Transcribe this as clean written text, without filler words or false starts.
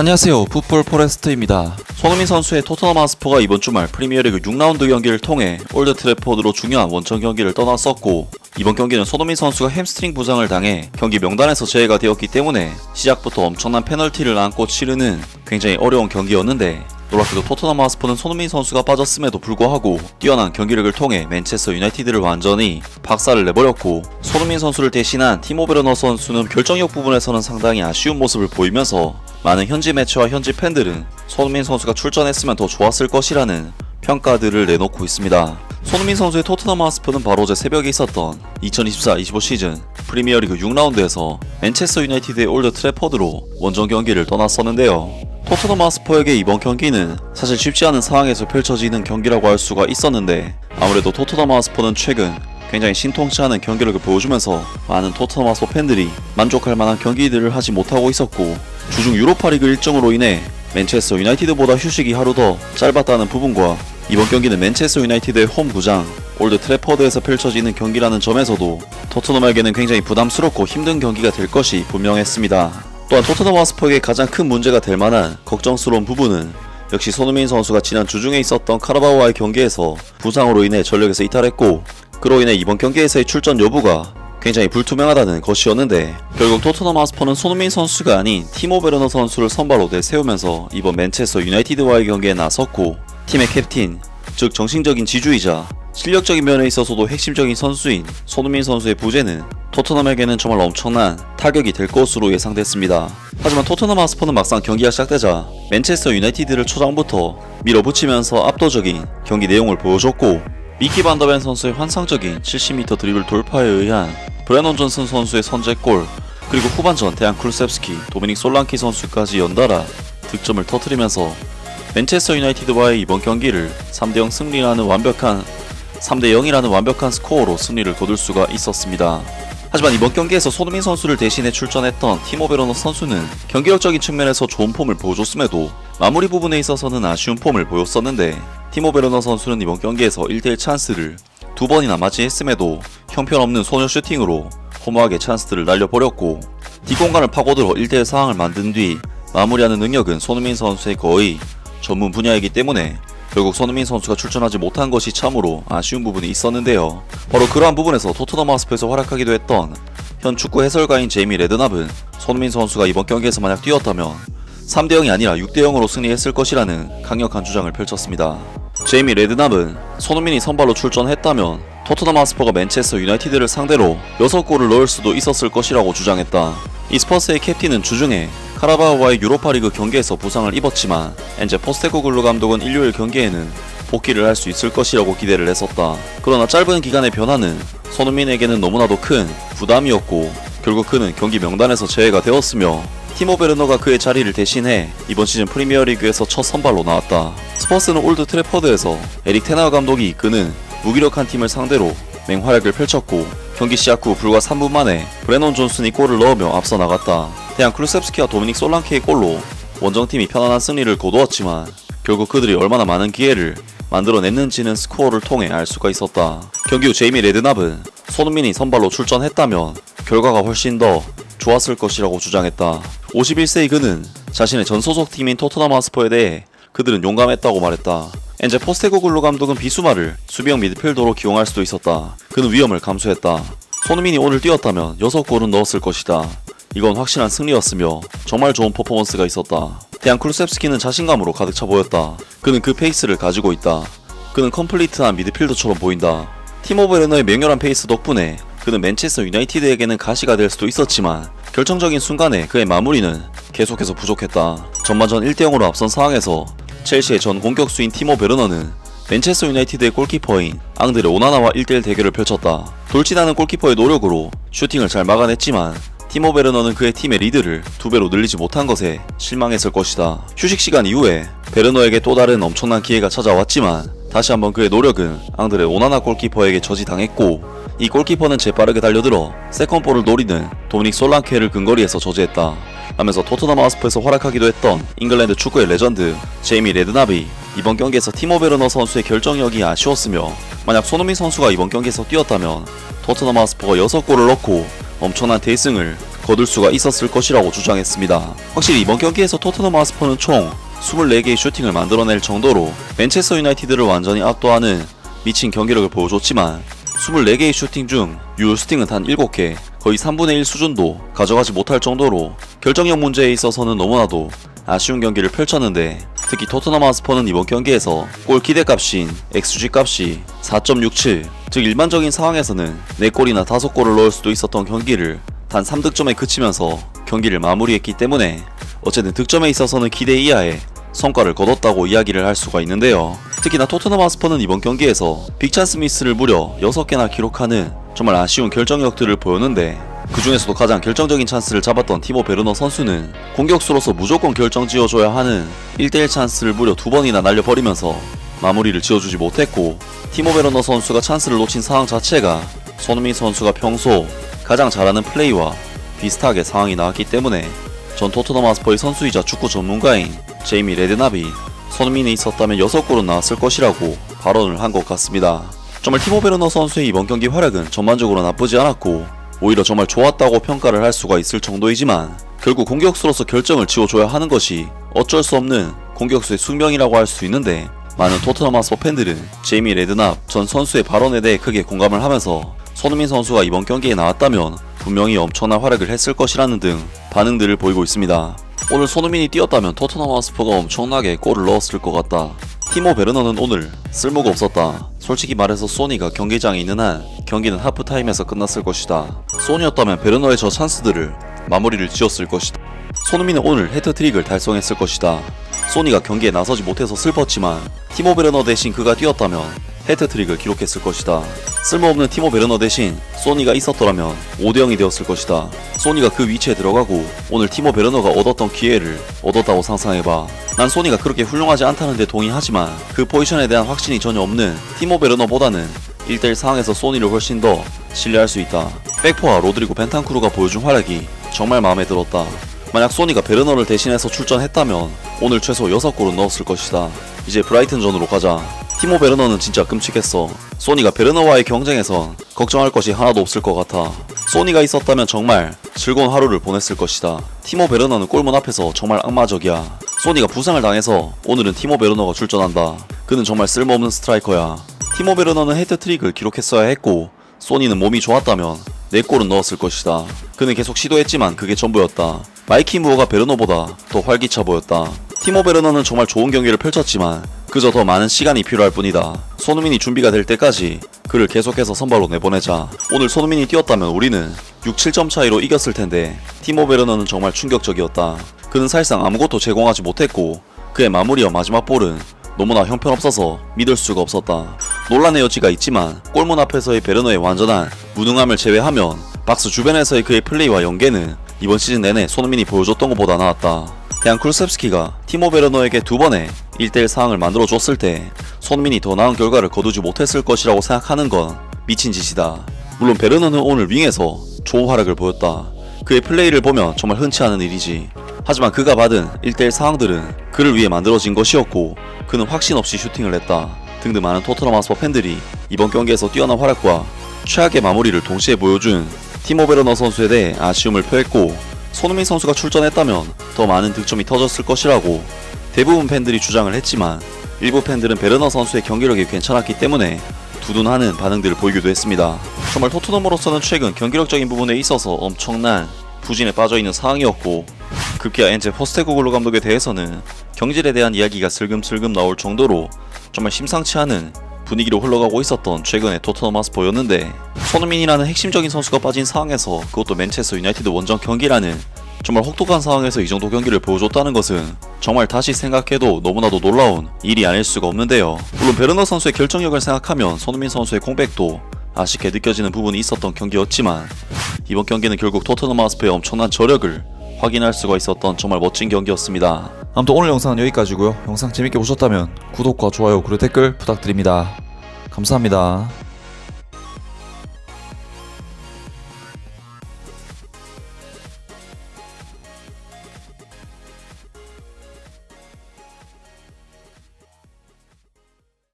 안녕하세요, 풋볼 포레스트입니다. 손흥민 선수의 토트넘 하스퍼가 이번 주말 프리미어리그 6라운드 경기를 통해 올드 트래포드로 중요한 원정 경기를 떠났었고, 이번 경기는 손흥민 선수가 햄스트링 부상을 당해 경기 명단에서 제외가 되었기 때문에 시작부터 엄청난 페널티를 안고 치르는 굉장히 어려운 경기였는데, 놀랍게도 토트넘 하스퍼는 손흥민 선수가 빠졌음에도 불구하고 뛰어난 경기력을 통해 맨체스터 유나이티드를 완전히 박살을 내버렸고, 손흥민 선수를 대신한 티모 베르너 선수는 결정력 부분에서는 상당히 아쉬운 모습을 보이면서 많은 현지 매체와 현지 팬들은 손흥민 선수가 출전했으면 더 좋았을 것이라는 평가들을 내놓고 있습니다. 손흥민 선수의 토트넘 하스퍼는 바로 어제 새벽에 있었던 2024-25 시즌 프리미어리그 6라운드에서 맨체스터 유나이티드의 올드 트래포드로 원정 경기를 떠났었는데요. 토트넘 하스퍼에게 이번 경기는 사실 쉽지 않은 상황에서 펼쳐지는 경기라고 할 수가 있었는데, 아무래도 토트넘 하스퍼는 최근 굉장히 신통치 않은 경기력을 보여주면서 많은 토트넘 하스퍼 팬들이 만족할 만한 경기들을 하지 못하고 있었고, 주중 유로파리그 일정으로 인해 맨체스터 유나이티드보다 휴식이 하루 더 짧았다는 부분과 이번 경기는 맨체스터 유나이티드의 홈 구장 올드 트래포드에서 펼쳐지는 경기라는 점에서도 토트넘에게는 굉장히 부담스럽고 힘든 경기가 될 것이 분명했습니다. 또한 토트넘 하스퍼에게 가장 큰 문제가 될 만한 걱정스러운 부분은 역시 손흥민 선수가 지난 주중에 있었던 카라바오와의 경기에서 부상으로 인해 전력에서 이탈했고, 그로 인해 이번 경기에서의 출전 여부가 굉장히 불투명하다는 것이었는데, 결국 토트넘 하스퍼는 손흥민 선수가 아닌 티모 베르너 선수를 선발로 내세우면서 이번 맨체스터 유나이티드와의 경기에 나섰고, 팀의 캡틴, 즉 정신적인 지주이자 실력적인 면에 있어서도 핵심적인 선수인 손흥민 선수의 부재는 토트넘에게는 정말 엄청난 타격이 될 것으로 예상됐습니다. 하지만 토트넘 하스퍼는 막상 경기가 시작되자 맨체스터 유나이티드를 초장부터 밀어붙이면서 압도적인 경기 내용을 보여줬고, 미키 반더벤 선수의 환상적인 70m 드리블 돌파에 의한 브레넌 존슨 선수의 선제골, 그리고 후반전 데안 쿨셉스키, 도미닉 솔랑키 선수까지 연달아 득점을 터뜨리면서 맨체스터 유나이티드와의 이번 경기를 3대0 승리라는 완벽한 3대0이라는 완벽한 스코어로 승리를 거둘 수가 있었습니다. 하지만 이번 경기에서 손흥민 선수를 대신해 출전했던 티모 베르너 선수는 경기력적인 측면에서 좋은 폼을 보여줬음에도 마무리 부분에 있어서는 아쉬운 폼을 보였었는데, 티모 베르너 선수는 이번 경기에서 1대1 찬스를 2번이나 맞이했음에도 형편없는 소녀 슈팅으로 허무하게 찬스들을 날려버렸고, 뒷공간을 파고들어 1대1 상황을 만든 뒤 마무리하는 능력은 손흥민 선수의 거의 전문 분야이기 때문에 결국 손흥민 선수가 출전하지 못한 것이 참으로 아쉬운 부분이 있었는데요. 바로 그러한 부분에서 토트넘 하스퍼에서 활약하기도 했던 현 축구 해설가인 제이미 레드납은 손흥민 선수가 이번 경기에서 만약 뛰었다면 3대0이 아니라 6대0으로 승리했을 것이라는 강력한 주장을 펼쳤습니다. 제이미 레드납은 손흥민이 선발로 출전했다면 토트넘 하스퍼가 맨체스터 유나이티드를 상대로 6골을 넣을 수도 있었을 것이라고 주장했다. 이 스퍼스의 캡틴은 주중에 카라바오와의 유로파리그 경기에서 부상을 입었지만 엔제 포스테코글루 감독은 일요일 경기에는 복귀를 할 수 있을 것이라고 기대를 했었다. 그러나 짧은 기간의 변화는 손흥민에게는 너무나도 큰 부담이었고, 결국 그는 경기 명단에서 제외가 되었으며 티모 베르너가 그의 자리를 대신해 이번 시즌 프리미어리그에서 첫 선발로 나왔다. 스퍼스는 올드 트래포드에서 에릭 테나 감독이 이끄는 무기력한 팀을 상대로 맹활약을 펼쳤고, 경기 시작 후 불과 3분 만에 브레넌 존슨이 골을 넣으며 앞서 나갔다. 데안 쿨셉스키와 도미닉 솔랑키의 골로 원정팀이 편안한 승리를 거두었지만 결국 그들이 얼마나 많은 기회를 만들어냈는지는 스코어를 통해 알 수가 있었다. 경기 후 제이미 레드납은 손흥민이 선발로 출전했다면 결과가 훨씬 더 좋았을 것이라고 주장했다. 51세의 그는 자신의 전 소속팀인 토트넘 하스퍼에 대해 그들은 용감했다고 말했다. 엔제 포스테코글루 감독은 비수마를 수비형 미드필더로 기용할 수도 있었다. 그는 위험을 감수했다. 손흥민이 오늘 뛰었다면 6골은 넣었을 것이다. 이건 확실한 승리였으며 정말 좋은 퍼포먼스가 있었다. 데안 쿨셉스키는 자신감으로 가득 차 보였다. 그는 그 페이스를 가지고 있다. 그는 컴플리트한 미드필더처럼 보인다. 티모 베르너의 맹렬한 페이스 덕분에 그는 맨체스터 유나이티드에게는 가시가 될 수도 있었지만 결정적인 순간에 그의 마무리는 계속해서 부족했다. 전반전 1대0으로 앞선 상황에서 첼시의 전 공격수인 티모 베르너는 맨체스터 유나이티드의 골키퍼인 앙드레 오나나와 1대1 대결을 펼쳤다. 돌진하는 골키퍼의 노력으로 슈팅을 잘 막아냈지만 티모 베르너는 그의 팀의 리드를 2배로 늘리지 못한 것에 실망했을 것이다. 휴식 시간 이후에 베르너에게 또 다른 엄청난 기회가 찾아왔지만 다시 한번 그의 노력은 앙드레 오나나 골키퍼에게 저지당했고, 이 골키퍼는 재빠르게 달려들어 세컨볼을 노리는 도미닉 솔랑케를 근거리에서 저지했다. 하면서 토트넘 하스퍼에서 활약하기도 했던 잉글랜드 축구의 레전드 제이미 레드납이 이번 경기에서 티모 베르너 선수의 결정력이 아쉬웠으며, 만약 손흥민 선수가 이번 경기에서 뛰었다면 토트넘 하스퍼가 6골을 넣고 엄청난 대승을 거둘 수가 있었을 것이라고 주장했습니다. 확실히 이번 경기에서 토트넘 하스퍼는 총 24개의 슈팅을 만들어낼 정도로 맨체스터 유나이티드를 완전히 압도하는 미친 경기력을 보여줬지만 24개의 슈팅 중 유효 슈팅은 단 7개, 거의 3분의 1 수준도 가져가지 못할 정도로 결정력 문제에 있어서는 너무나도 아쉬운 경기를 펼쳤는데, 특히 토트넘 하스퍼는 이번 경기에서 골 기대값인 XG 값이 4.67, 즉 일반적인 상황에서는 4골이나 5골을 넣을 수도 있었던 경기를 단 3득점에 그치면서 경기를 마무리했기 때문에 어쨌든 득점에 있어서는 기대 이하의 성과를 거뒀다고 이야기를 할 수가 있는데요. 특히나 토트넘 하스퍼는 이번 경기에서 빅찬스 미스를 무려 6개나 기록하는 정말 아쉬운 결정력들을 보였는데, 그 중에서도 가장 결정적인 찬스를 잡았던 티모 베르너 선수는 공격수로서 무조건 결정 지어줘야 하는 1대1 찬스를 무려 2번이나 날려버리면서 마무리를 지어주지 못했고, 티모 베르너 선수가 찬스를 놓친 상황 자체가 손흥민 선수가 평소 가장 잘하는 플레이와 비슷하게 상황이 나왔기 때문에 전 토트넘 하스퍼의 선수이자 축구 전문가인 제이미 레드납이 손흥민이 있었다면 6골은 나왔을 것이라고 발언을 한 것 같습니다. 정말 티모 베르너 선수의 이번 경기 활약은 전반적으로 나쁘지 않았고 오히려 정말 좋았다고 평가를 할 수가 있을 정도이지만, 결국 공격수로서 결정을 지어줘야 하는 것이 어쩔 수 없는 공격수의 숙명이라고 할 수 있는데, 많은 토트넘 하스퍼 팬들은 제이미 레드납 전 선수의 발언에 대해 크게 공감을 하면서 손흥민 선수가 이번 경기에 나왔다면 분명히 엄청난 활약을 했을 것이라는 등 반응들을 보이고 있습니다. 오늘 손흥민이 뛰었다면 토트넘 하스퍼가 엄청나게 골을 넣었을 것 같다. 티모 베르너는 오늘 쓸모가 없었다. 솔직히 말해서 소니가 경기장에 있는 한 경기는 하프타임에서 끝났을 것이다. 소니였다면 베르너의 저 찬스들을 마무리를 지었을 것이다. 손흥민은 오늘 해트트릭을 달성했을 것이다. 소니가 경기에 나서지 못해서 슬펐지만 티모 베르너 대신 그가 뛰었다면 해트트릭을 기록했을 것이다. 쓸모없는 티모 베르너 대신 소니가 있었더라면 5대0이 되었을 것이다. 소니가 그 위치에 들어가고 오늘 티모 베르너가 얻었던 기회를 얻었다고 상상해봐. 난 소니가 그렇게 훌륭하지 않다는데 동의하지만 그 포지션에 대한 확신이 전혀 없는 티모 베르너보다는 1대1 상황에서 소니를 훨씬 더 신뢰할 수 있다. 백포와 로드리고 벤탄쿠르가 보여준 활약이 정말 마음에 들었다. 만약 소니가 베르너를 대신해서 출전했다면 오늘 최소 6골은 넣었을 것이다. 이제 브라이튼전으로 가자. 티모 베르너는 진짜 끔찍했어. 소니가 베르너와의 경쟁에선 걱정할 것이 하나도 없을 것 같아. 소니가 있었다면 정말 즐거운 하루를 보냈을 것이다. 티모 베르너는 골문 앞에서 정말 악마적이야. 소니가 부상을 당해서 오늘은 티모 베르너가 출전한다. 그는 정말 쓸모없는 스트라이커야. 티모 베르너는 헤트트릭을 기록했어야 했고 소니는 몸이 좋았다면 4골은 넣었을 것이다. 그는 계속 시도했지만 그게 전부였다. 마이키 무어가 베르너보다 더 활기차 보였다. 티모 베르너는 정말 좋은 경기를 펼쳤지만 그저 더 많은 시간이 필요할 뿐이다. 손흥민이 준비가 될 때까지 그를 계속해서 선발로 내보내자. 오늘 손흥민이 뛰었다면 우리는 6, 7점 차이로 이겼을 텐데 티모 베르너는 정말 충격적이었다. 그는 사실상 아무것도 제공하지 못했고 그의 마무리와 마지막 볼은 너무나 형편없어서 믿을 수가 없었다. 논란의 여지가 있지만 골문 앞에서의 베르너의 완전한 무능함을 제외하면 박스 주변에서의 그의 플레이와 연계는 이번 시즌 내내 손흥민이 보여줬던 것보다 나았다. 대한 쿨셉스키가 티모 베르너에게 2번의 1대1 상황을 만들어줬을 때 손흥민이 더 나은 결과를 거두지 못했을 것이라고 생각하는 건 미친 짓이다. 물론 베르너는 오늘 윙에서 좋은 활약을 보였다. 그의 플레이를 보면 정말 흔치 않은 일이지. 하지만 그가 받은 1대1 상황들은 그를 위해 만들어진 것이었고 그는 확신 없이 슈팅을 했다. 등등 많은 토트넘 하스퍼 팬들이 이번 경기에서 뛰어난 활약과 최악의 마무리를 동시에 보여준 티모 베르너 선수에 대해 아쉬움을 표했고, 손흥민 선수가 출전했다면 더 많은 득점이 터졌을 것이라고 대부분 팬들이 주장을 했지만 일부 팬들은 베르너 선수의 경기력이 괜찮았기 때문에 두둔하는 반응들을 보이기도 했습니다. 정말 토트넘으로서는 최근 경기력적인 부분에 있어서 엄청난 부진에 빠져있는 상황이었고, 급기야 엔제 포스테코글루 감독에 대해서는 경질에 대한 이야기가 슬금슬금 나올 정도로 정말 심상치 않은 분위기로 흘러가고 있었던 최근의 토트넘 하스퍼였는데, 손흥민이라는 핵심적인 선수가 빠진 상황에서 그것도 맨체스터 유나이티드 원정 경기라는 정말 혹독한 상황에서 이 정도 경기를 보여줬다는 것은 정말 다시 생각해도 너무나도 놀라운 일이 아닐 수가 없는데요. 물론 베르너 선수의 결정력을 생각하면 손흥민 선수의 공백도 아쉽게 느껴지는 부분이 있었던 경기였지만 이번 경기는 결국 토트넘 하스퍼의 엄청난 저력을 확인할 수가 있었던 정말 멋진 경기였습니다. 아무튼 오늘 영상은 여기까지고요. 영상 재밌게 보셨다면 구독과 좋아요 그리고 댓글 부탁드립니다. 감사합니다.